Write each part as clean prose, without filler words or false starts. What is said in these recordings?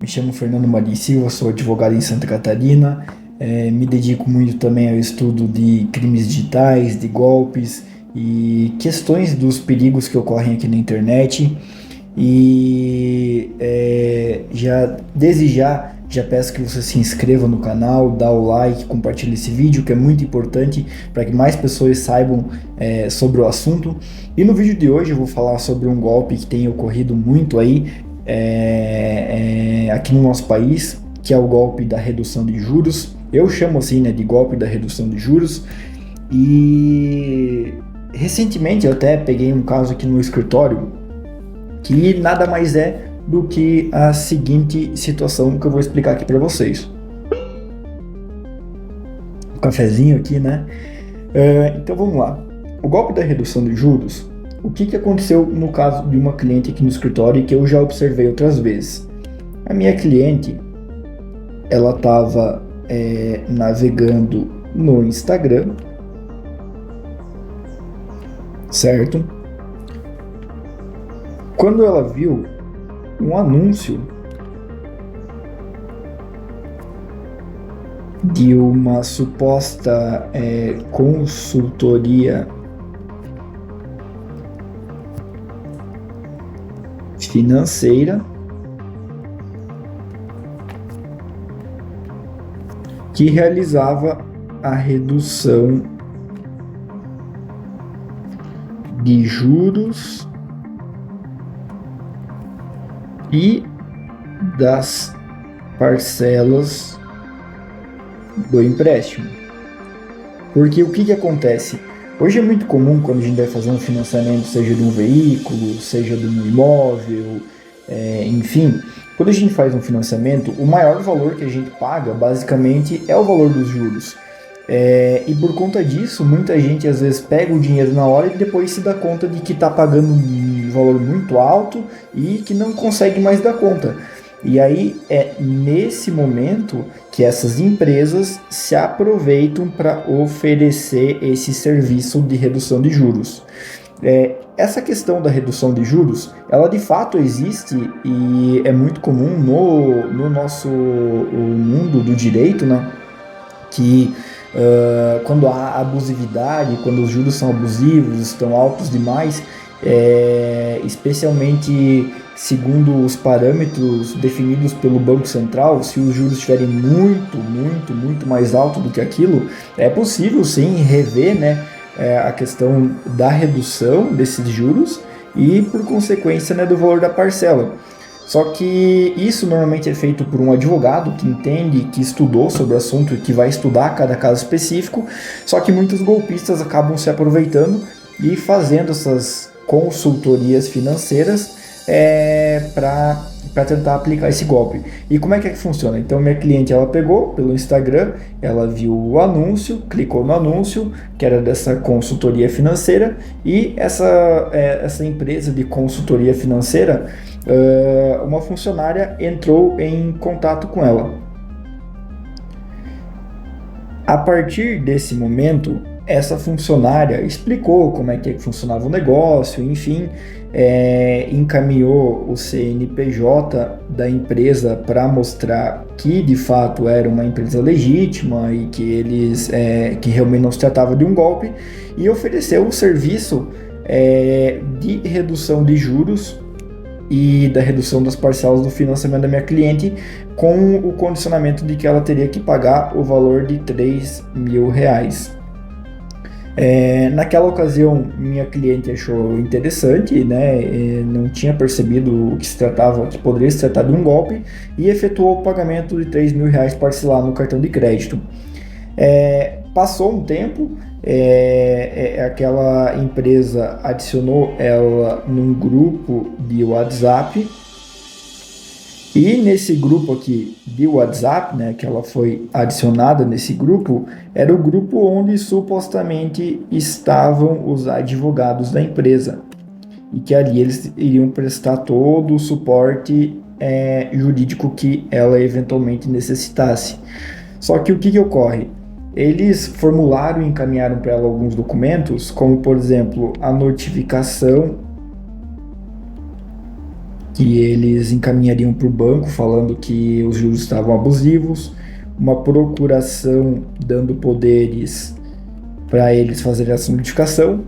Me chamo Fernando Maria Silva, sou advogado em Santa Catarina. Me dedico muito também ao estudo de crimes digitais, de golpes e questões dos perigos que ocorrem aqui na internet. Desde já peço que você se inscreva no canal, dá o like, compartilhe esse vídeo, que é muito importante para que mais pessoas saibam sobre o assunto. E no vídeo de hoje eu vou falar sobre um golpe que tem ocorrido muito aí aqui no nosso país, que é o golpe da redução de juros. Eu chamo assim, né, de golpe da redução de juros. E recentemente eu até peguei um caso aqui no escritório que nada mais é do que a seguinte situação que eu vou explicar aqui para vocês. Um cafezinho aqui, né? Então vamos lá. O golpe da redução de juros, o que aconteceu no caso de uma cliente aqui no escritório e que eu já observei outras vezes? A minha cliente, ela estava navegando no Instagram, certo? Quando ela viu um anúncio de uma suposta consultoria financeira que realizava a redução de juros e das parcelas do empréstimo. Porque o que acontece? Hoje é muito comum quando a gente vai fazer um financiamento, seja de um veículo, seja de um imóvel, enfim, quando a gente faz um financiamento, o maior valor que a gente paga, basicamente, é o valor dos juros. E por conta disso, muita gente às vezes pega o dinheiro na hora e depois se dá conta de que está pagando um valor muito alto e que não consegue mais dar conta. E aí é nesse momento que essas empresas se aproveitam para oferecer esse serviço de redução de juros. Essa questão da redução de juros, ela de fato existe e é muito comum no nosso mundo do direito, né? Que quando há abusividade, quando os juros são abusivos, estão altos demais, especialmente segundo os parâmetros definidos pelo Banco Central, se os juros estiverem muito mais alto do que aquilo, é possível sim rever, né, a questão da redução desses juros e, por consequência, né, do valor da parcela. Só que isso normalmente é feito por um advogado que entende, que estudou sobre o assunto e que vai estudar cada caso específico, só que muitos golpistas acabam se aproveitando e fazendo essas consultorias financeiras para tentar aplicar esse golpe. E como é que funciona? Então, minha cliente, ela pegou pelo Instagram, ela viu o anúncio, clicou no anúncio, que era dessa consultoria financeira, e essa empresa de consultoria financeira, uma funcionária entrou em contato com ela. A partir desse momento, essa funcionária explicou como é que funcionava o negócio, enfim, encaminhou o CNPJ da empresa para mostrar que de fato era uma empresa legítima e que realmente não se tratava de um golpe, e ofereceu o serviço de redução de juros e da redução das parcelas do financiamento da minha cliente, com o condicionamento de que ela teria que pagar o valor de R$3.000. Naquela ocasião, minha cliente achou interessante, né? Não tinha percebido que poderia se tratar de um golpe, e efetuou o pagamento de R$3.000 parcelado no cartão de crédito. Passou um tempo, aquela empresa adicionou ela num grupo de WhatsApp, e nesse grupo aqui de WhatsApp, né, que ela foi adicionada nesse grupo, era o grupo onde supostamente estavam os advogados da empresa, e que ali eles iriam prestar todo o suporte jurídico que ela eventualmente necessitasse. Só que o que ocorre? Eles formularam e encaminharam para ela alguns documentos, como por exemplo a notificação que eles encaminhariam para o banco falando que os juros estavam abusivos, uma procuração dando poderes para eles fazerem essa modificação,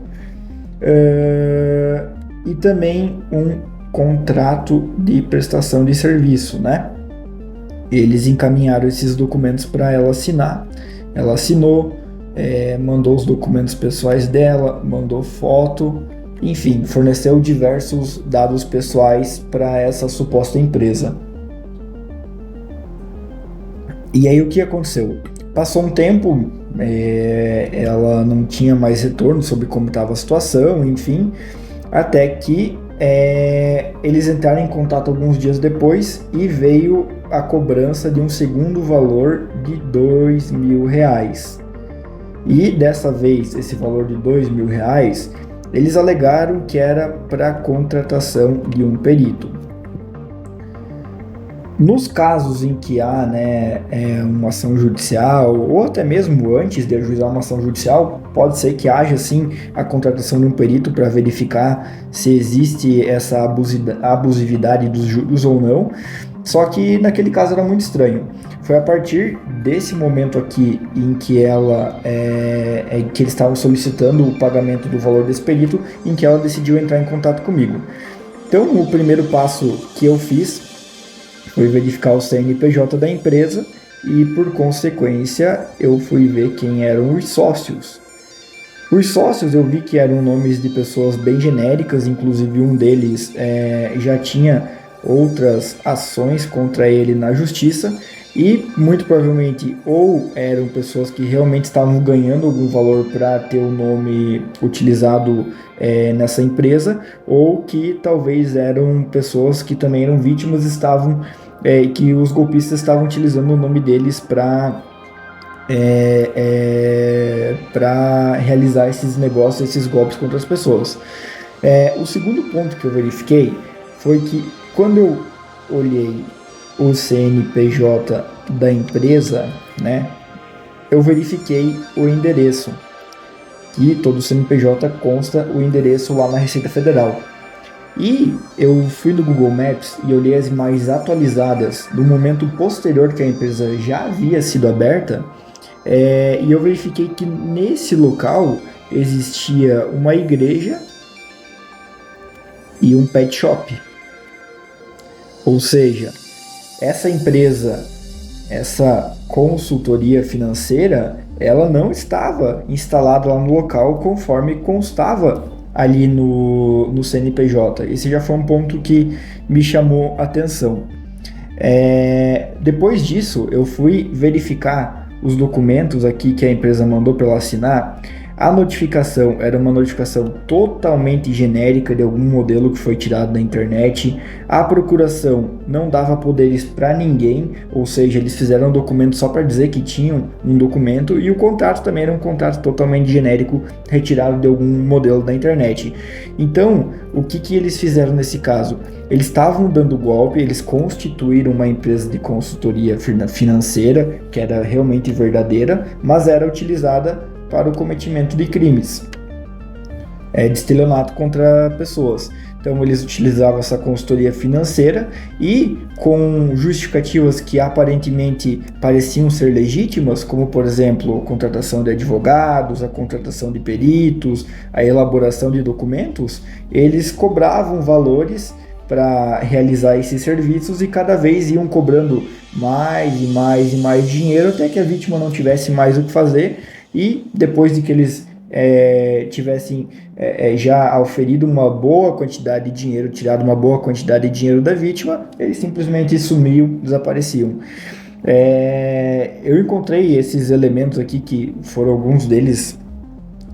e também um contrato de prestação de serviço, né? Eles encaminharam esses documentos para ela assinar, ela assinou, mandou os documentos pessoais dela, mandou foto, enfim, forneceu diversos dados pessoais para essa suposta empresa. E aí o que aconteceu? Passou um tempo, ela não tinha mais retorno sobre como estava a situação, enfim, até que eles entraram em contato alguns dias depois e veio a cobrança de um segundo valor de R$2.000. E dessa vez, esse valor de R$2.000, eles alegaram que era para a contratação de um perito. Nos casos em que há uma ação judicial, ou até mesmo antes de ajuizar uma ação judicial, pode ser que haja sim a contratação de um perito para verificar se existe essa abusividade dos juros ou não. Só que naquele caso era muito estranho. Foi a partir desse momento aqui em que que eles estavam solicitando o pagamento do valor desse perito, em que ela decidiu entrar em contato comigo. Então, o primeiro passo que eu fiz foi verificar o CNPJ da empresa e, por consequência, eu fui ver quem eram os sócios. Os sócios eu vi que eram nomes de pessoas bem genéricas, inclusive um deles já tinha outras ações contra ele na justiça e muito provavelmente ou eram pessoas que realmente estavam ganhando algum valor para ter o nome utilizado nessa empresa, ou que talvez eram pessoas que também eram vítimas, que os golpistas estavam utilizando o nome deles para realizar esses negócios, esses golpes contra as pessoas. O segundo ponto que eu verifiquei foi que quando eu olhei o CNPJ da empresa, né, eu verifiquei o endereço, que todo CNPJ consta o endereço lá na Receita Federal. E eu fui no Google Maps e olhei as imagens atualizadas do momento posterior que a empresa já havia sido aberta, e eu verifiquei que nesse local existia uma igreja e um pet shop. Ou seja, essa empresa, essa consultoria financeira, ela não estava instalada lá no local conforme constava ali no CNPJ. Esse já foi um ponto que me chamou a atenção. Depois disso, eu fui verificar os documentos aqui que a empresa mandou para ela assinar. A notificação era uma notificação totalmente genérica de algum modelo que foi tirado da internet. A procuração não dava poderes para ninguém, ou seja, eles fizeram um documento só para dizer que tinham um documento, e o contrato também era um contrato totalmente genérico, retirado de algum modelo da internet. Então, o que eles fizeram nesse caso? Eles estavam dando golpe, eles constituíram uma empresa de consultoria financeira, que era realmente verdadeira, mas era utilizada para o cometimento de crimes, de estelionato contra pessoas. Então eles utilizavam essa consultoria financeira e com justificativas que aparentemente pareciam ser legítimas, como por exemplo a contratação de advogados, a contratação de peritos, a elaboração de documentos, eles cobravam valores para realizar esses serviços e cada vez iam cobrando mais e mais e mais dinheiro até que a vítima não tivesse mais o que fazer. E depois de que eles tivessem já auferido uma boa quantidade de dinheiro, tirado uma boa quantidade de dinheiro da vítima, eles simplesmente sumiam, desapareciam. Eu encontrei esses elementos aqui, que foram alguns deles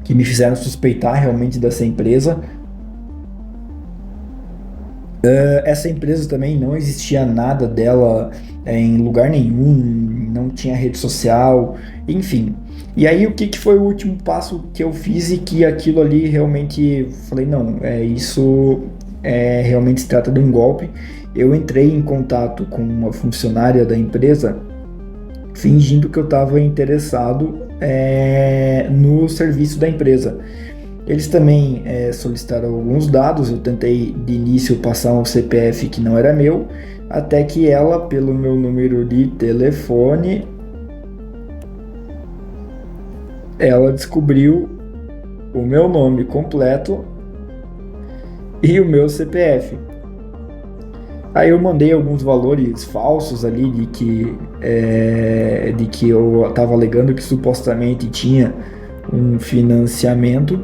que me fizeram suspeitar realmente dessa empresa. Essa empresa também não existia nada dela em lugar nenhum, não tinha rede social, enfim. E aí o que foi o último passo que eu fiz e que aquilo ali realmente falei, não, isso realmente se trata de um golpe. Eu entrei em contato com uma funcionária da empresa fingindo que eu estava interessado no serviço da empresa. Eles também solicitaram alguns dados, eu tentei de início passar um CPF que não era meu, até que ela, pelo meu número de telefone, ela descobriu o meu nome completo e o meu CPF. Aí eu mandei alguns valores falsos ali de que eu estava alegando que supostamente tinha um financiamento.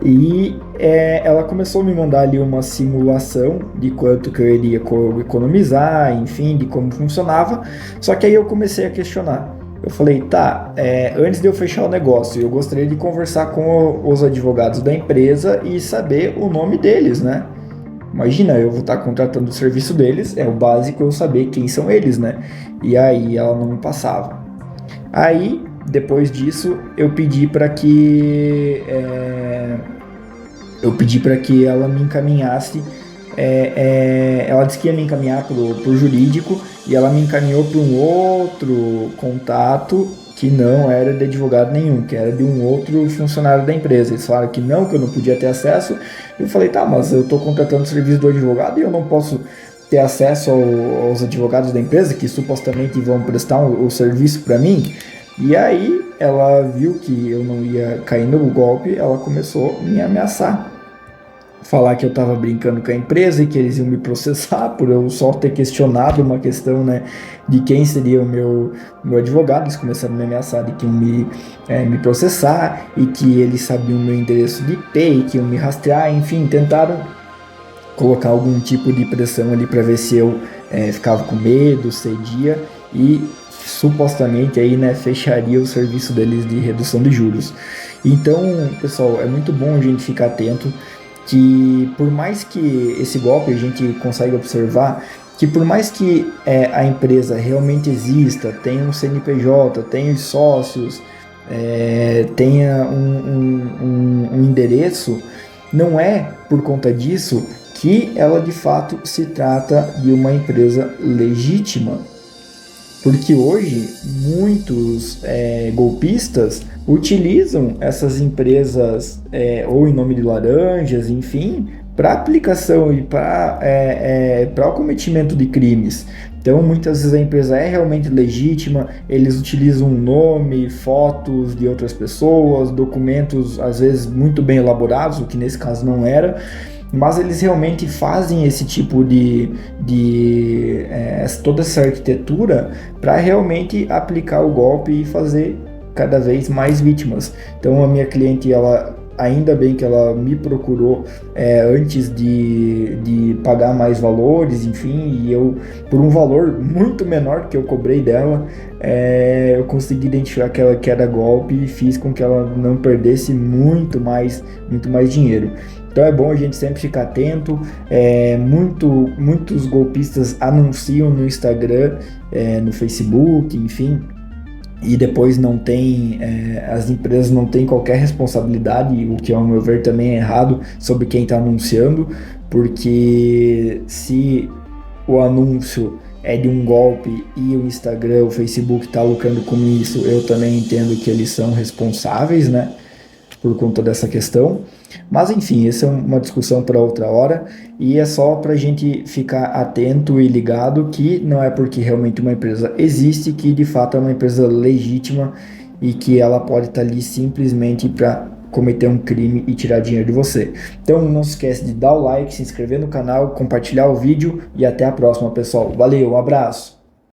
E ela começou a me mandar ali uma simulação de quanto que eu iria economizar, enfim, de como funcionava. Só que aí eu comecei a questionar. Eu falei, tá, antes de eu fechar o negócio, eu gostaria de conversar com os advogados da empresa e saber o nome deles, né? Imagina, eu vou estar contratando o serviço deles, é o básico eu saber quem são eles, né? E aí ela não me passava. Aí, depois disso, eu pedi para que ela me encaminhasse. Ela disse que ia me encaminhar pro jurídico e ela me encaminhou para um outro contato que não era de advogado nenhum, que era de um outro funcionário da empresa. Eles falaram que eu não podia ter acesso. Eu falei, tá, mas eu estou contratando o serviço do advogado e eu não posso ter acesso aos advogados da empresa que supostamente vão prestar o serviço para mim. E aí ela viu que eu não ia cair no golpe, ela começou a me ameaçar. Falar que eu estava brincando com a empresa e que eles iam me processar por eu só ter questionado uma questão, né, de quem seria o meu advogado. Eles começaram a me ameaçar de que iam me processar e que eles sabiam o meu endereço de IP e que iam me rastrear. Enfim, tentaram colocar algum tipo de pressão ali para ver se eu ficava com medo, cedia e supostamente aí, né, fecharia o serviço deles de redução de juros. Então, pessoal, é muito bom a gente ficar atento que por mais que esse golpe a gente consiga observar que por mais que a empresa realmente exista, tenha um CNPJ, tenha os sócios, tenha um endereço, não é por conta disso que ela de fato se trata de uma empresa legítima. Porque hoje muitos golpistas utilizam essas empresas ou em nome de laranjas, enfim, para aplicação e para o cometimento de crimes. Então, muitas vezes a empresa é realmente legítima, eles utilizam nome, fotos de outras pessoas, documentos às vezes muito bem elaborados, o que nesse caso não era, mas eles realmente fazem esse tipo toda essa arquitetura para realmente aplicar o golpe e fazer cada vez mais vítimas. Então a minha cliente, ela ainda bem que ela me procurou antes de pagar mais valores, enfim, e eu, por um valor muito menor que eu cobrei dela, eu consegui identificar que era golpe e fiz com que ela não perdesse muito mais dinheiro. Então é bom a gente sempre ficar atento. Muitos golpistas anunciam no Instagram, no Facebook, enfim, e depois não tem, as empresas não têm qualquer responsabilidade, o que ao meu ver também é errado, sobre quem está anunciando, porque se o anúncio é de um golpe e o Instagram, o Facebook está lucrando com isso, eu também entendo que eles são responsáveis, né, por conta dessa questão. Mas enfim, essa é uma discussão para outra hora e é só para a gente ficar atento e ligado que não é porque realmente uma empresa existe que de fato é uma empresa legítima e que ela pode estar ali simplesmente para cometer um crime e tirar dinheiro de você. Então não se esquece de dar o like, se inscrever no canal, compartilhar o vídeo e até a próxima, pessoal. Valeu, um abraço!